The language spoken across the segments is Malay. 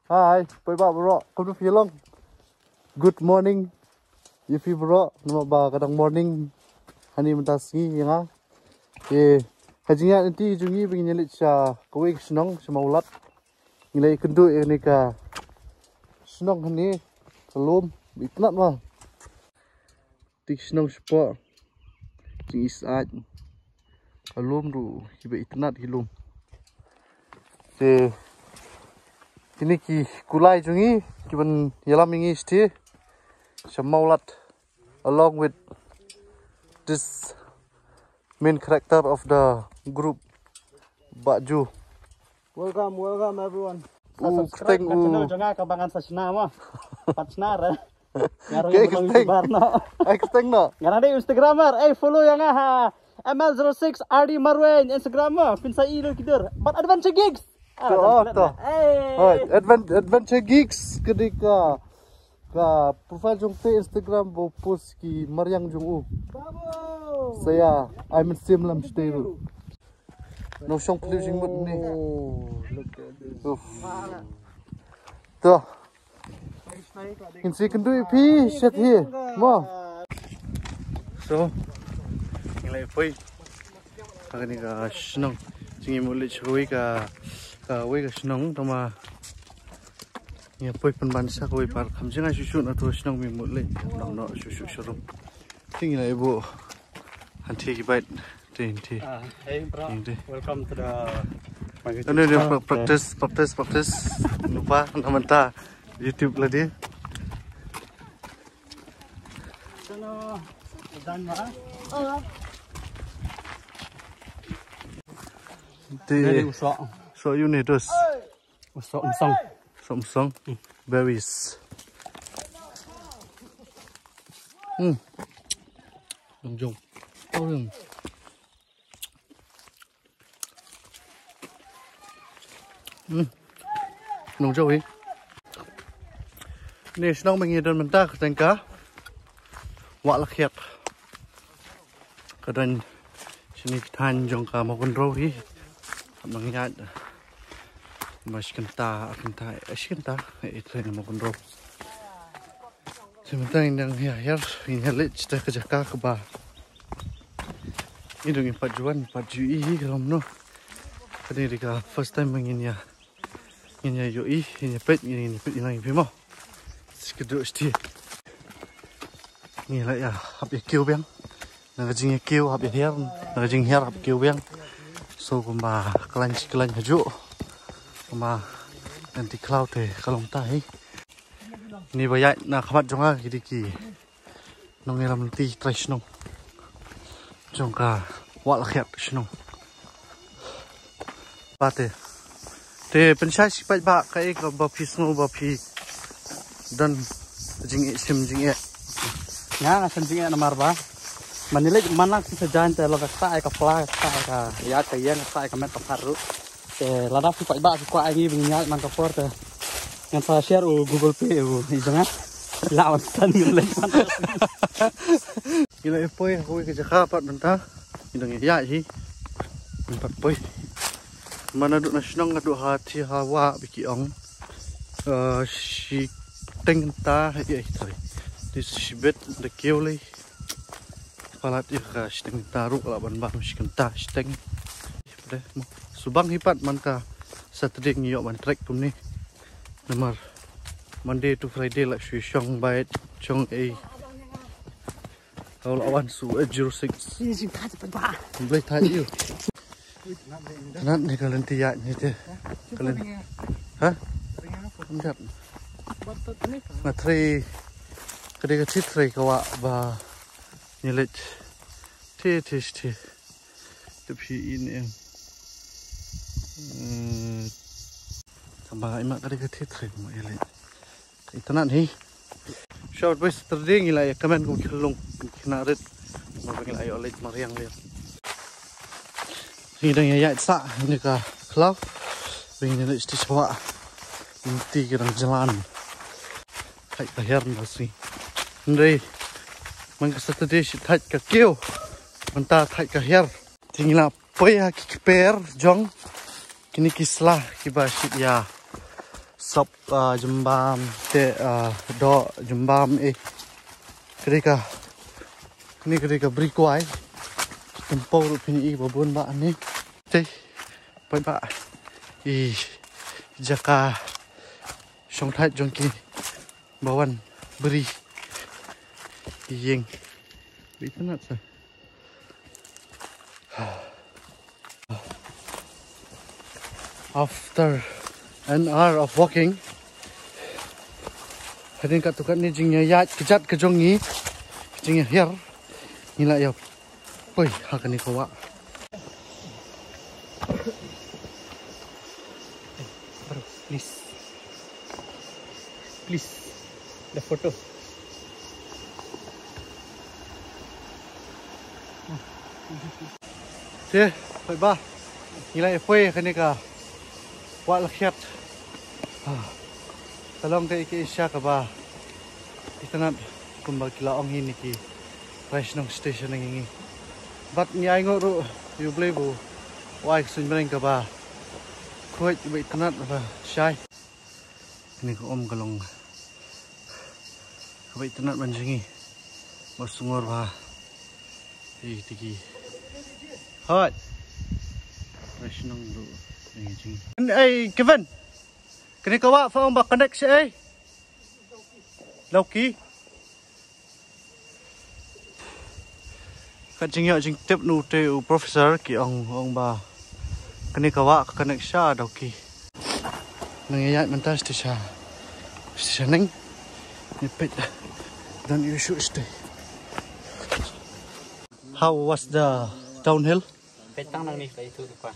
Hi, boy ba bro, come to film. Good morning. If you bro, nama ba kadang morning. Hani mentasi yang kajian nanti jungi begini lihat sa kowe senang semaulat. Nilai kendu ini ka senang hani kelum itnat mah. Tik senang sepa. Jing isat. Kelum tu kiba itnat hilum. Ini ki kulai jungi kiban yalam ingi isti semaulat along with this main character of the group Baju. Welcome everyone. Subscribe ke channel jangan kabangan sasna mah. Patsnar. Kayak keteng. Ay keteng no. Ngana di Instagramer, follow yang ML06 RD Marwen Instagramer, pinsa ilo kider. But adventure gigs. Adventure gigs ketika ka profile jung te Instagram bo post ki Maryang jung u. Saya I'm sim stay. No song producing mut ni. Look at this. Tuh. Insi kendu pi shit here. Mo. So, nilai poi. Kagani ka senang. Jingi mulit chui ka wei ka senang tama. Ya poi penbansa koi par kamjinga susu na tu senang mi mulit. No susu surum. Jingi la ibu hanti ki bait. Hey bro, welcome to the practice lupa namanta YouTube lah dia. Sono dan ba? Di usok. So you need us. Usok Samsung berries. Jom. Nung jauh ini. Ini senang mengirim mentah tengkah. Wak lakiat. Kadang sini tan jong ka mau kontrol hi. Mengingat masih kenta itu yang mau kontrol. Sementara yang hiar ini lit kita kerja ke bah. Ini dengan Paju ini kalau no. Kadang dia first time menginnya. Ini yoi, ini pet ini pimo. Sekedar sti. Ini lah ya, habis kiu biang. Nagajing kiu habis hiar, nagajing hiar habis kiu biang. So kumba kelan haju. Kumba nanti cloud kalong tahi. Ini banyak nak kamat jonga gidi. Nongelam nanti trash nong. Jongka wak lakiat senong. Pate. Te pensai sipat ba kai ka ba pisno ba pi dan jing sim jing e. Ya ngasan jing namar ba. Manilai manak si sejan te lo ka sai ka pla ka ya ka yen sai ka met paru. Te lada sipat ba si kwa ngi binya man ka por te. Yang saya share Google Pay jangan lawan san nilai man. Gila poi ko ke jaka pat mentah. Indang ya hi. Empat poi. Mana duk nasional ngadu hati hawa bikiong si tengta ya itu di sibet de kiole palat ya si tengta ru laban ba si kenta si teng subang hipat manka Saturday ngiyok man trek tum ni nomor Monday to Friday la syong bait chong kalau awan su 06 Sing ta ba. boleh tanya Kenapa nih kalian tiak nih teh? Kalian, hah? Enggak. Materi, ketika citra kawa ba nyelit, tapi ini yang tambah imak ketika citra mau nyelit. Itu nanti. Short voice terding lah ya komen gue kelung kena red mau pengen ayo oleh Maryang dia. Ini dah ya sa ini ka cloud ini nak isti sawa inti kerang jalan hai bahar nasi ndai mangsa tadi si thai ka keu manta thai ka her tingla poya ki per jong kini kislah ki basit ya sop jembam te do jembam ketika ini ketika beri kuai tempau rupini babun ba ni te pai ba jaka song thai jongki bawan beri yeng itu nak sa after an hour of walking hadin katukan ni jingnya ya kejat kejongi jingnya hier nila ya poi hakani kawa please the photo thế vậy ba như lại phê cái này cả quá là khét talong cái isya ka ba itanan kumba kila ong hini ki Raishnong station ng hingi bat niya ngo ro you believe why sun bring ka ba khoi bị tanat ba shai ini ko galong bị tanat ban jingi masungor ba tiki hot Raishnong ro ng jingi ay Kevin kini kawa fa ba connect siya Loki kan jingya jing tip nu te professor ki ong ba kini kawa connect siya Loki nangyayat mentas ti siya neng nipit dan you should stay. How was the downhill? Petang nang ni pa itu pa.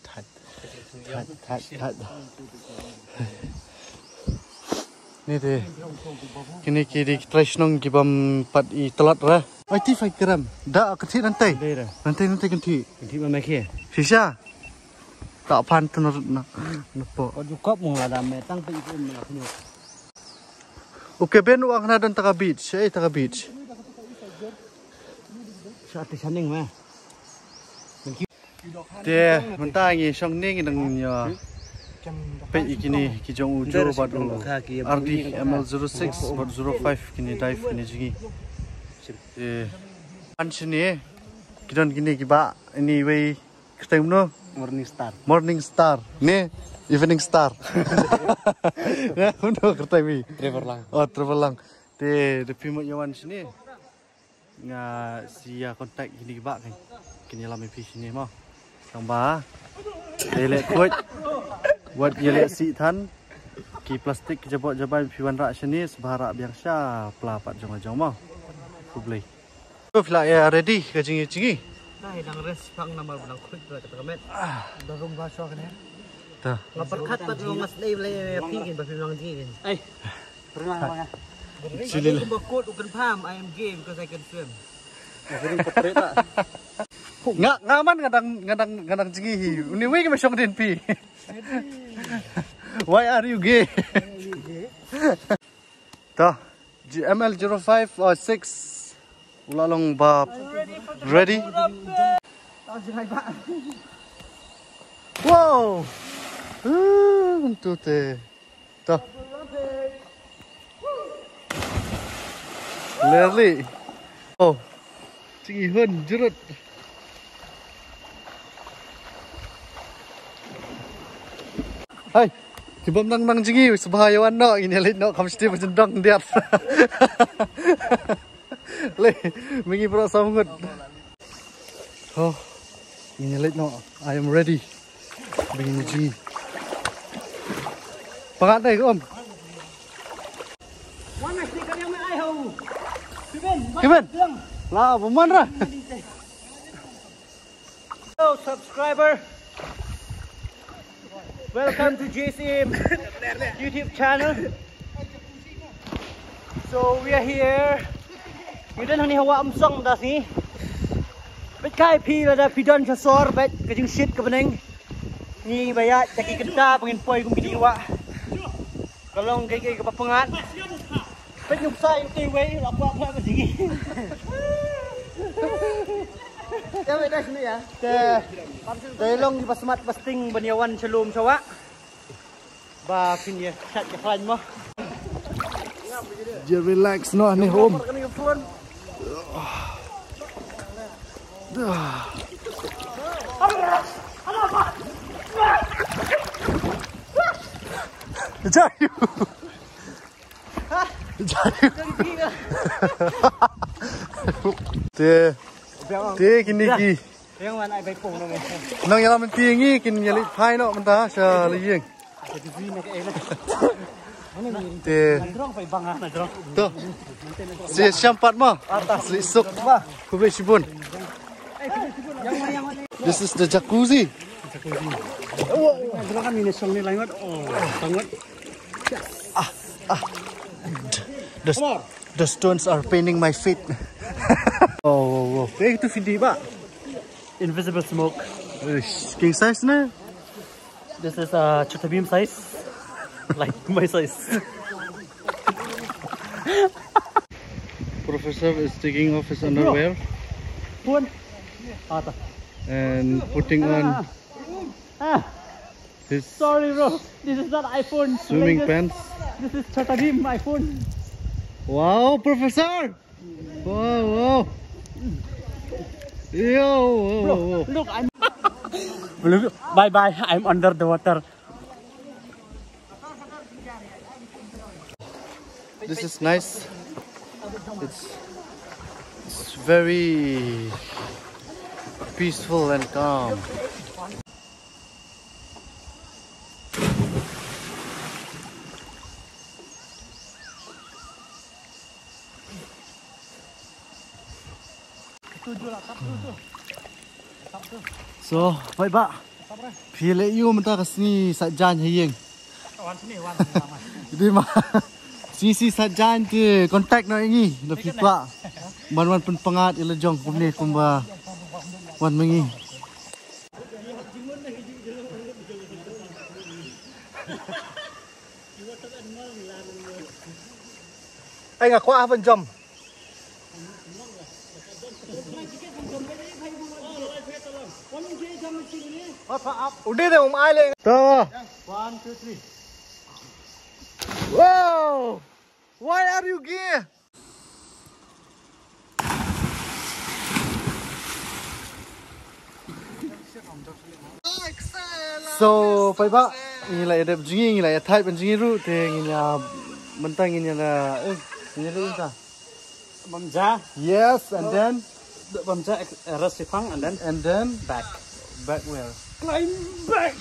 Thật. Ini deh. Kini kiri Raishnong kibam pat I telat ra. Ai ti fai keram. Da kecil nanti. Nanti kenti. Kenti ma mai Sisa. Tak pan tu na. Napo. O jukop mo la dam metang pe itu mo la punya. Oke ben uang na dan taka beach. Taka beach. Sa ti saning ma. Dia mentah ni song ni nang nya pe ikini ki jong ujo badu RD ML06 bad 05 kini dive kini jigi sini kidon kini ki ba ini way time no morning star ni evening star ya uno kertai travel lang de pimo yawan sini nga sia kontak kini ba kan kini lami pi sini mah Sang ba, lelek kuat, buat lelek si tan, ki plastik jabot-jabot piwan rak sini sebarak biasa pelapat jong-jong mah, kubli. Tu fila ya ready kajingi. Nah, hidang res pang nama benang kuat tu tak kamet. Dorong bahasa kan ya. Dah. Ngaperkat pat ngas lay pingin ba pilang jingin. Ai. Pernah bang. Silil. Aku bakut ukan paham I am gay because I can swim. Ngaman ngadang jingi. Uni wi ke masong den pi. Why are you gay? Dah. ML 05 or 6 ulalong ba ready? Wow. Untuk te. Dah. Clearly. Oh. Jingi hun jurut. Hai, kibam nang jingi sebahayawan no ini lit no kamsti berjendang dia. Le, mingi pro samgut. Oh, ini lit no. I am ready. Begini jingi. Pangat dai om. Mana sih kalian mai ai ho? Kevin. Lah, buman ra. Hello subscriber. Welcome to JCM YouTube channel. So we are here. Kita ni hawa amsong dah ni. Bet kai pi la da pidon chasor bet kajing shit ke beneng. Ni bayat caki kenta pengin poi kum bidiwa. Kalong kai ke papengat. Bet nyuksa yung tiway lapwa apa sigi. Kami dah sini ya. Dailong di pasmat pasting baniawan shalom sawa. Ba punya chat ke plan mah. Just relax no ni home. Jayu. Jayu. Te kini ki. Yang mana ai bai pung no me. Nang yang man ti ngi kin yali phai no man ta sa li yeng. Jadi ni ke ele. Te Drong bai bang na drong. to. Si syampat ma. Atas li suk ma. Ku be sibun. This is the jacuzzi. Drong kan ini song ni langot. Oh, sangat. The stones are paining my feet. Oh. Itu video ba? Invisible smoke. King size na. This is Chota Beam size. Like my size. Professor is taking off his underwear Pun. Ata. and putting on his Sorry bro. This is not iPhone. swimming pants. This is Chota Beam iPhone. Wow, Professor! Wow. Yo, whoa. Look, bye. I'm under the water. This is nice. It's very peaceful and calm. So, baik ba? Pile you menta kasni sajan hayeng. Jadi mah sisi sajan ke kontak no ingi no pipa. Man pun pengat ila jong kumne kumba wan mengi. Ai ngak kwa ven jom. Udah deh ai le. Tuh. 1, 2, 3. Wow! Why are you here? So, phải ba? Ini lah ada begini, ini lah type begini ru, teh ini mentang ini lah, ini lah apa? Bamja. Yes, and then Bamja resipang and then back. back where? Climb back.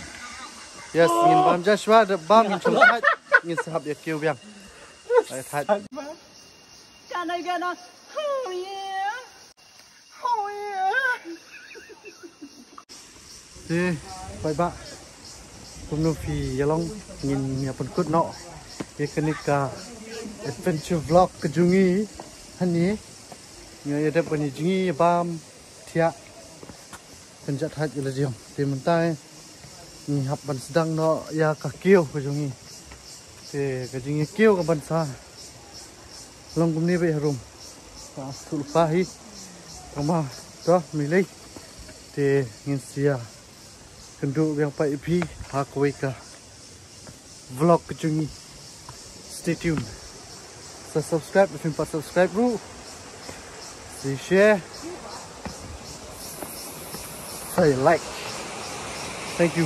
Yes, ingin bam Joshua, the bam ingin type, ingin sahab dia kêu biang. Saya type. Gana. Oh yeah. Teh, phải ba? Cùng nó phi yalong ingin nhà pun kut no. Ia kenika adventure vlog kejungi hani. Ngai ada penjungi bam tiak penjat hat ila jiong. Teh mentai ni hap ban sedang no ya kakiu kejungi. Teh kejungi kiu ka ban sa. Long kum ni be harum. Ka sul pahi. Kama to milih. Teh ngin sia. Kenduk yang pa ipi hakoi ka vlog kejungi. Stay tuned. So subscribe if you subscribe bro. Say share. Say like. Thank you.